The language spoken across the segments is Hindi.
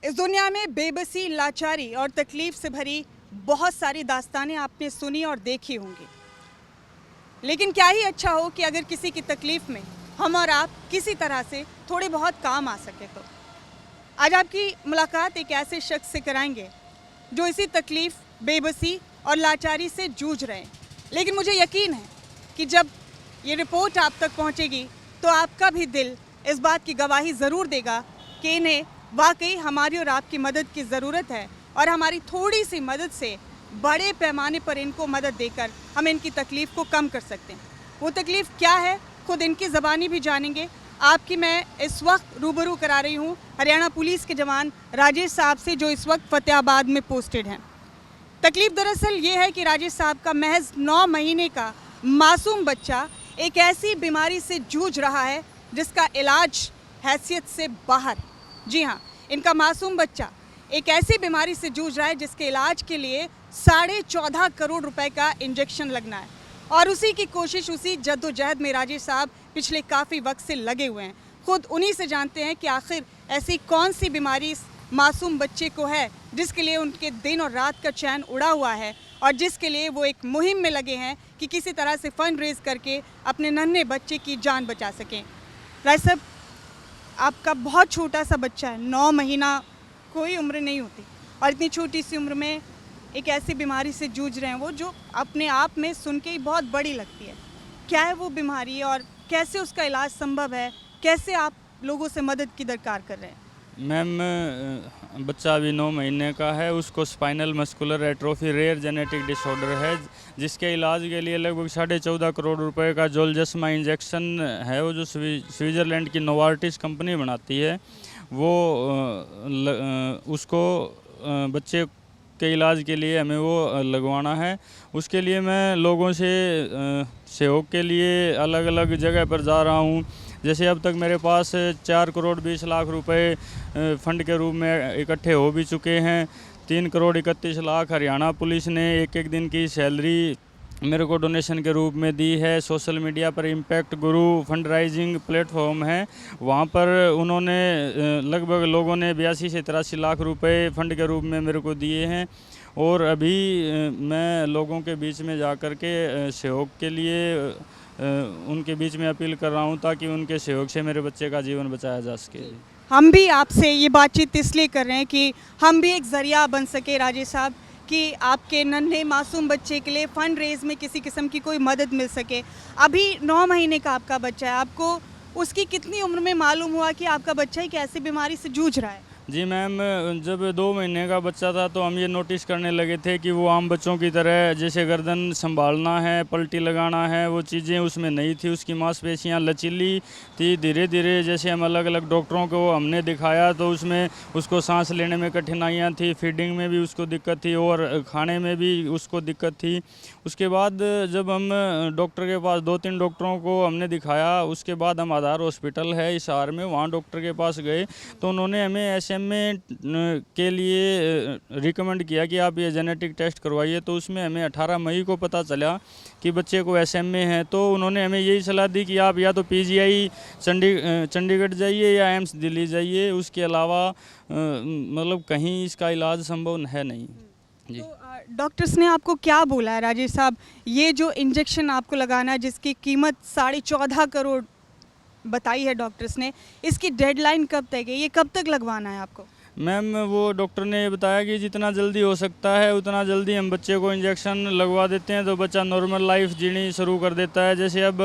इस दुनिया में बेबसी, लाचारी और तकलीफ से भरी बहुत सारी दास्तानें आपने सुनी और देखी होंगी। लेकिन क्या ही अच्छा हो कि अगर किसी की तकलीफ में हम और आप किसी तरह से थोड़े बहुत काम आ सके। तो आज आपकी मुलाकात एक ऐसे शख्स से कराएंगे जो इसी तकलीफ, बेबसी और लाचारी से जूझ रहे हैं। लेकिन मुझे यकीन है कि जब ये रिपोर्ट आप तक पहुंचेगी तो आपका भी दिल इस बात की गवाही ज़रूर देगा कि इन्हें वाकई हमारी और आपकी मदद की ज़रूरत है और हमारी थोड़ी सी मदद से बड़े पैमाने पर इनको मदद देकर हम इनकी तकलीफ़ को कम कर सकते हैं। वो तकलीफ़ क्या है, खुद इनकी ज़बानी भी जानेंगे। आपकी मैं इस वक्त रूबरू करा रही हूँ हरियाणा पुलिस के जवान राजेश साहब से, जो इस वक्त फतेहाबाद में पोस्टेड हैं। तकलीफ़ दरअसल ये है कि राजेश साहब का महज 9 महीने का मासूम बच्चा एक ऐसी बीमारी से जूझ रहा है जिसका इलाज हैसियत से बाहर। जी हाँ, इनका मासूम बच्चा एक ऐसी बीमारी से जूझ रहा है जिसके इलाज के लिए 14.5 करोड़ रुपए का इंजेक्शन लगना है और उसी की कोशिश, उसी जद्दोजहद में राजेश साहब पिछले काफ़ी वक्त से लगे हुए हैं। खुद उन्हीं से जानते हैं कि आखिर ऐसी कौन सी बीमारी इस मासूम बच्चे को है जिसके लिए उनके दिन और रात का चैन उड़ा हुआ है और जिसके लिए वो एक मुहिम में लगे हैं कि किसी तरह से फंड रेज करके अपने नन्हे बच्चे की जान बचा सकें। राज साहब, आपका बहुत छोटा सा बच्चा है, 9 महीना कोई उम्र नहीं होती और इतनी छोटी सी उम्र में एक ऐसी बीमारी से जूझ रहे हैं वो, जो अपने आप में सुन के ही बहुत बड़ी लगती है। क्या है वो बीमारी और कैसे उसका इलाज संभव है? कैसे आप लोगों से मदद की दरकार कर रहे हैं? मैम, बच्चा अभी 9 महीने का है। उसको spinal muscular atrophy rare genetic disorder है, जिसके इलाज के लिए लगभग 14.5 करोड़ रुपए का जोलजस्मा इंजेक्शन है, वो जो स्विट्ज़रलैंड की नोवार्टिस कंपनी बनाती है, वो उसको बच्चे के इलाज के लिए हमें वो लगवाना है। उसके लिए मैं लोगों से सहयोग के लिए अलग अलग जगह पर जा रहा हूँ। जैसे अब तक मेरे पास 4 करोड़ 20 लाख रुपए फंड के रूप में इकट्ठे हो भी चुके हैं। 3 करोड़ 31 लाख हरियाणा पुलिस ने एक दिन की सैलरी मेरे को डोनेशन के रूप में दी है। सोशल मीडिया पर इम्पैक्ट गुरु फंड राइजिंग प्लेटफॉर्म है, वहाँ पर उन्होंने लगभग लोगों ने 82 से 83 लाख रुपए फंड के रूप में मेरे को दिए हैं। और अभी मैं लोगों के बीच में जा कर के सहयोग के लिए उनके बीच में अपील कर रहा हूँ ताकि उनके सहयोग से मेरे बच्चे का जीवन बचाया जा सके। हम भी आपसे ये बातचीत इसलिए कर रहे हैं कि हम भी एक ज़रिया बन सके राजेश साहब, कि आपके नन्हे मासूम बच्चे के लिए फ़ंड रेज में किसी किस्म की कोई मदद मिल सके। अभी 9 महीने का आपका बच्चा है, आपको उसकी कितनी उम्र में मालूम हुआ कि आपका बच्चा एक ऐसी बीमारी से जूझ रहा है? जी मैम, जब 2 महीने का बच्चा था तो हम ये नोटिस करने लगे थे कि वो आम बच्चों की तरह जैसे गर्दन संभालना है, पलटी लगाना है, वो चीज़ें उसमें नहीं थी। उसकी मांसपेशियां लचीली थी। धीरे धीरे जैसे हम अलग अलग डॉक्टरों को हमने दिखाया तो उसमें उसको सांस लेने में कठिनाइयाँ थी, फीडिंग में भी उसको दिक्कत थी और खाने में भी उसको दिक्कत थी। उसके बाद जब हम डॉक्टर के पास 2-3 डॉक्टरों को हमने दिखाया, उसके बाद हम आधार हॉस्पिटल है हिसार में, वहाँ डॉक्टर के पास गए तो उन्होंने हमें एसएमए के लिए रिकमेंड किया कि आप ये जेनेटिक टेस्ट करवाइए। तो उसमें हमें 18 मई को पता चला कि बच्चे को एसएमए है। तो उन्होंने हमें यही सलाह दी कि आप या तो पीजीआई चंडीगढ़ जाइए या एम्स दिल्ली जाइए, उसके अलावा मतलब कहीं इसका इलाज संभव है नहीं। जी। तो डॉक्टर्स ने आपको क्या बोला है राजेश साहब? ये जो इंजेक्शन आपको लगाना है जिसकी कीमत 14.5 करोड़ बताई है डॉक्टर्स ने, इसकी डेडलाइन कब तक है? ये कब तक लगवाना है आपको? मैम, वो डॉक्टर ने बताया कि जितना जल्दी हो सकता है उतना जल्दी हम बच्चे को इंजेक्शन लगवा देते हैं तो बच्चा नॉर्मल लाइफ जीनी शुरू कर देता है। जैसे अब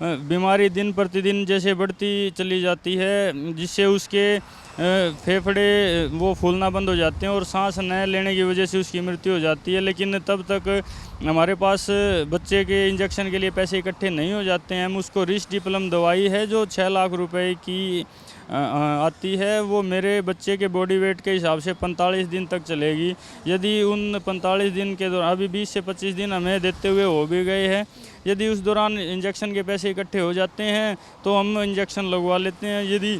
बीमारी दिन प्रतिदिन जैसे बढ़ती चली जाती है, जिससे उसके फेफड़े वो फूलना बंद हो जाते हैं और सांस न लेने की वजह से उसकी मृत्यु हो जाती है। लेकिन तब तक हमारे पास बच्चे के इंजेक्शन के लिए पैसे इकट्ठे नहीं हो जाते हैं। हम उसको रिस्डिप्लम दवाई है जो 6 लाख रुपए की आती है, वो मेरे बच्चे के बॉडी वेट के हिसाब से 45 दिन तक चलेगी। यदि उन 45 दिन के दौरान, अभी 20 से 25 दिन हमें देते हुए हो भी गए हैं, यदि उस दौरान इंजेक्शन के पैसे इकट्ठे हो जाते हैं तो हम इंजेक्शन लगवा लेते हैं। यदि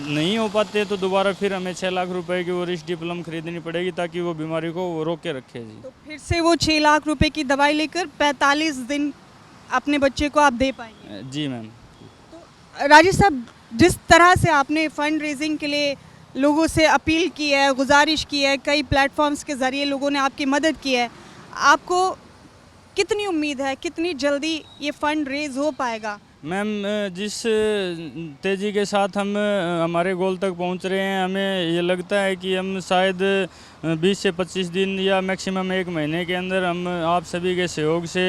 नहीं हो पाते तो दोबारा फिर हमें 6 लाख रुपए की वो रिस्डिप्लम खरीदनी पड़ेगी ताकि वो बीमारी को रोक के रखे। जी। तो फिर से वो 6 लाख रुपए की दवाई लेकर 45 दिन अपने बच्चे को आप दे पाएंगे? जी मैम। तो राजेश साहब, जिस तरह से आपने फंड रेजिंग के लिए लोगों से अपील की है, गुजारिश की है, कई प्लेटफॉर्म्स के ज़रिए लोगों ने आपकी मदद की है। आपको कितनी उम्मीद है, कितनी जल्दी ये फ़ंड रेज़ हो पाएगा? मैम जिस तेज़ी के साथ हम हमारे गोल तक पहुंच रहे हैं, हमें ये लगता है कि हम शायद 20 से 25 दिन या मैक्सिमम 1 महीने के अंदर हम आप सभी के सहयोग से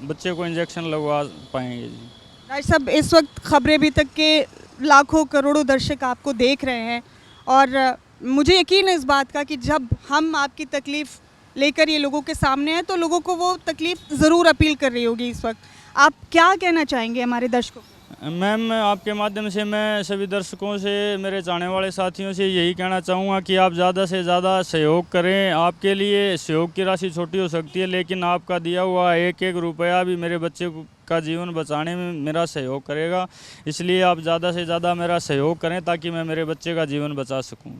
बच्चे को इंजेक्शन लगवा पाएंगे जी। राज साहब, इस वक्त खबरें भी तक के लाखों करोड़ों दर्शक आपको देख रहे हैं और मुझे यकीन है इस बात का कि जब हम आपकी तकलीफ़ लेकर ये लोगों के सामने हैं तो लोगों को वो तकलीफ़ ज़रूर अपील कर रही होगी इस वक्त। आप क्या कहना चाहेंगे हमारे दर्शकों को? मैम आपके माध्यम से मैं सभी दर्शकों से, मेरे चाहने वाले साथियों से यही कहना चाहूँगा कि आप ज़्यादा से ज़्यादा सहयोग करें। आपके लिए सहयोग की राशि छोटी हो सकती है, लेकिन आपका दिया हुआ एक एक रुपया भी मेरे बच्चे का जीवन बचाने में मेरा सहयोग करेगा। इसलिए आप ज़्यादा से ज़्यादा मेरा सहयोग करें ताकि मैं मेरे बच्चे का जीवन बचा सकूँ।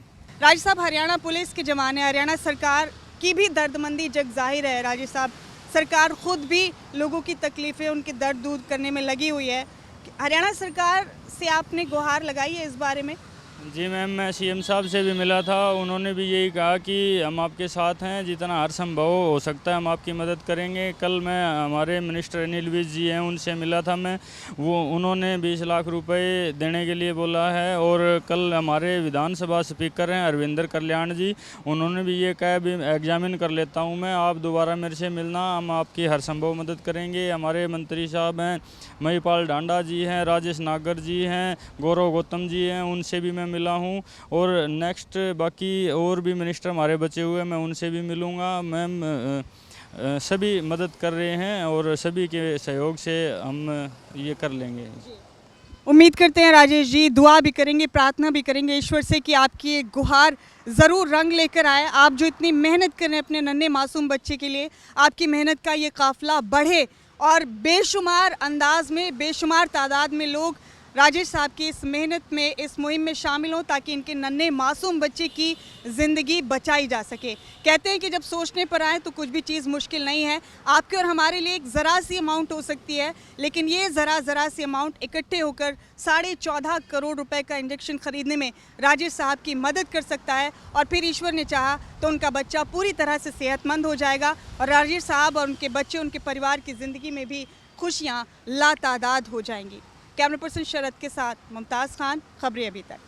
राज साहब, हरियाणा पुलिस के जवान हैं, हरियाणा सरकार की भी दर्दमंदी जग जाहिर है। राजेश साहब, सरकार खुद भी लोगों की तकलीफ़ें, उनके दर्द दूर करने में लगी हुई है। हरियाणा सरकार से आपने गुहार लगाई है इस बारे में? जी मैम, मैं सीएम साहब से भी मिला था, उन्होंने भी यही कहा कि हम आपके साथ हैं, जितना हर संभव हो सकता है हम आपकी मदद करेंगे। कल मैं हमारे मिनिस्टर अनिल विज जी हैं, उनसे मिला था मैं, उन्होंने 20 लाख रुपए देने के लिए बोला है। और कल हमारे विधानसभा स्पीकर हैं अरविंदर कल्याण जी, उन्होंने भी ये कहा भी एग्जामिन कर लेता हूँ मैं, आप दोबारा मेरे से मिलना, हम आपकी हर संभव मदद करेंगे। हमारे मंत्री साहब हैं, महिपाल डांडा जी हैं, राजेश नागर जी हैं, गौरव गौतम जी हैं, उनसे भी मैं मिला हूँ। और नेक्स्ट बाकी और भी मिनिस्टर हमारे बचे हुए, मैं उनसे भी मिलूँगा। मैम सभी मदद कर रहे हैं और सभी के सहयोग से हम ये कर लेंगे। उम्मीद करते हैं राजेश जी, दुआ भी करेंगे, प्रार्थना भी करेंगे ईश्वर से कि आपकी ये गुहार ज़रूर रंग लेकर आए। आप जो इतनी मेहनत कर रहे हैं अपने नन्हे मासूम बच्चे के लिए, आपकी मेहनत का ये काफ़िला बढ़े और बेशुमार अंदाज में, बेशुमार तादाद में लोग राजेश साहब की इस मेहनत में, इस मुहिम में शामिल हों ताकि इनके नन्हे मासूम बच्चे की ज़िंदगी बचाई जा सके। कहते हैं कि जब सोचने पर आए तो कुछ भी चीज़ मुश्किल नहीं है। आपके और हमारे लिए एक ज़रा सी अमाउंट हो सकती है, लेकिन ये ज़रा सी अमाउंट इकट्ठे होकर 14.5 करोड़ रुपए का इंजेक्शन खरीदने में राजेश साहब की मदद कर सकता है। और फिर ईश्वर ने चाहा तो उनका बच्चा पूरी तरह से सेहतमंद हो जाएगा और राजेश साहब और उनके बच्चे, उनके परिवार की ज़िंदगी में भी खुशियाँ लातादाद हो जाएंगी। कैमरा पर्सन शरद के साथ मुमताज़ खान, खबरें अभी तक।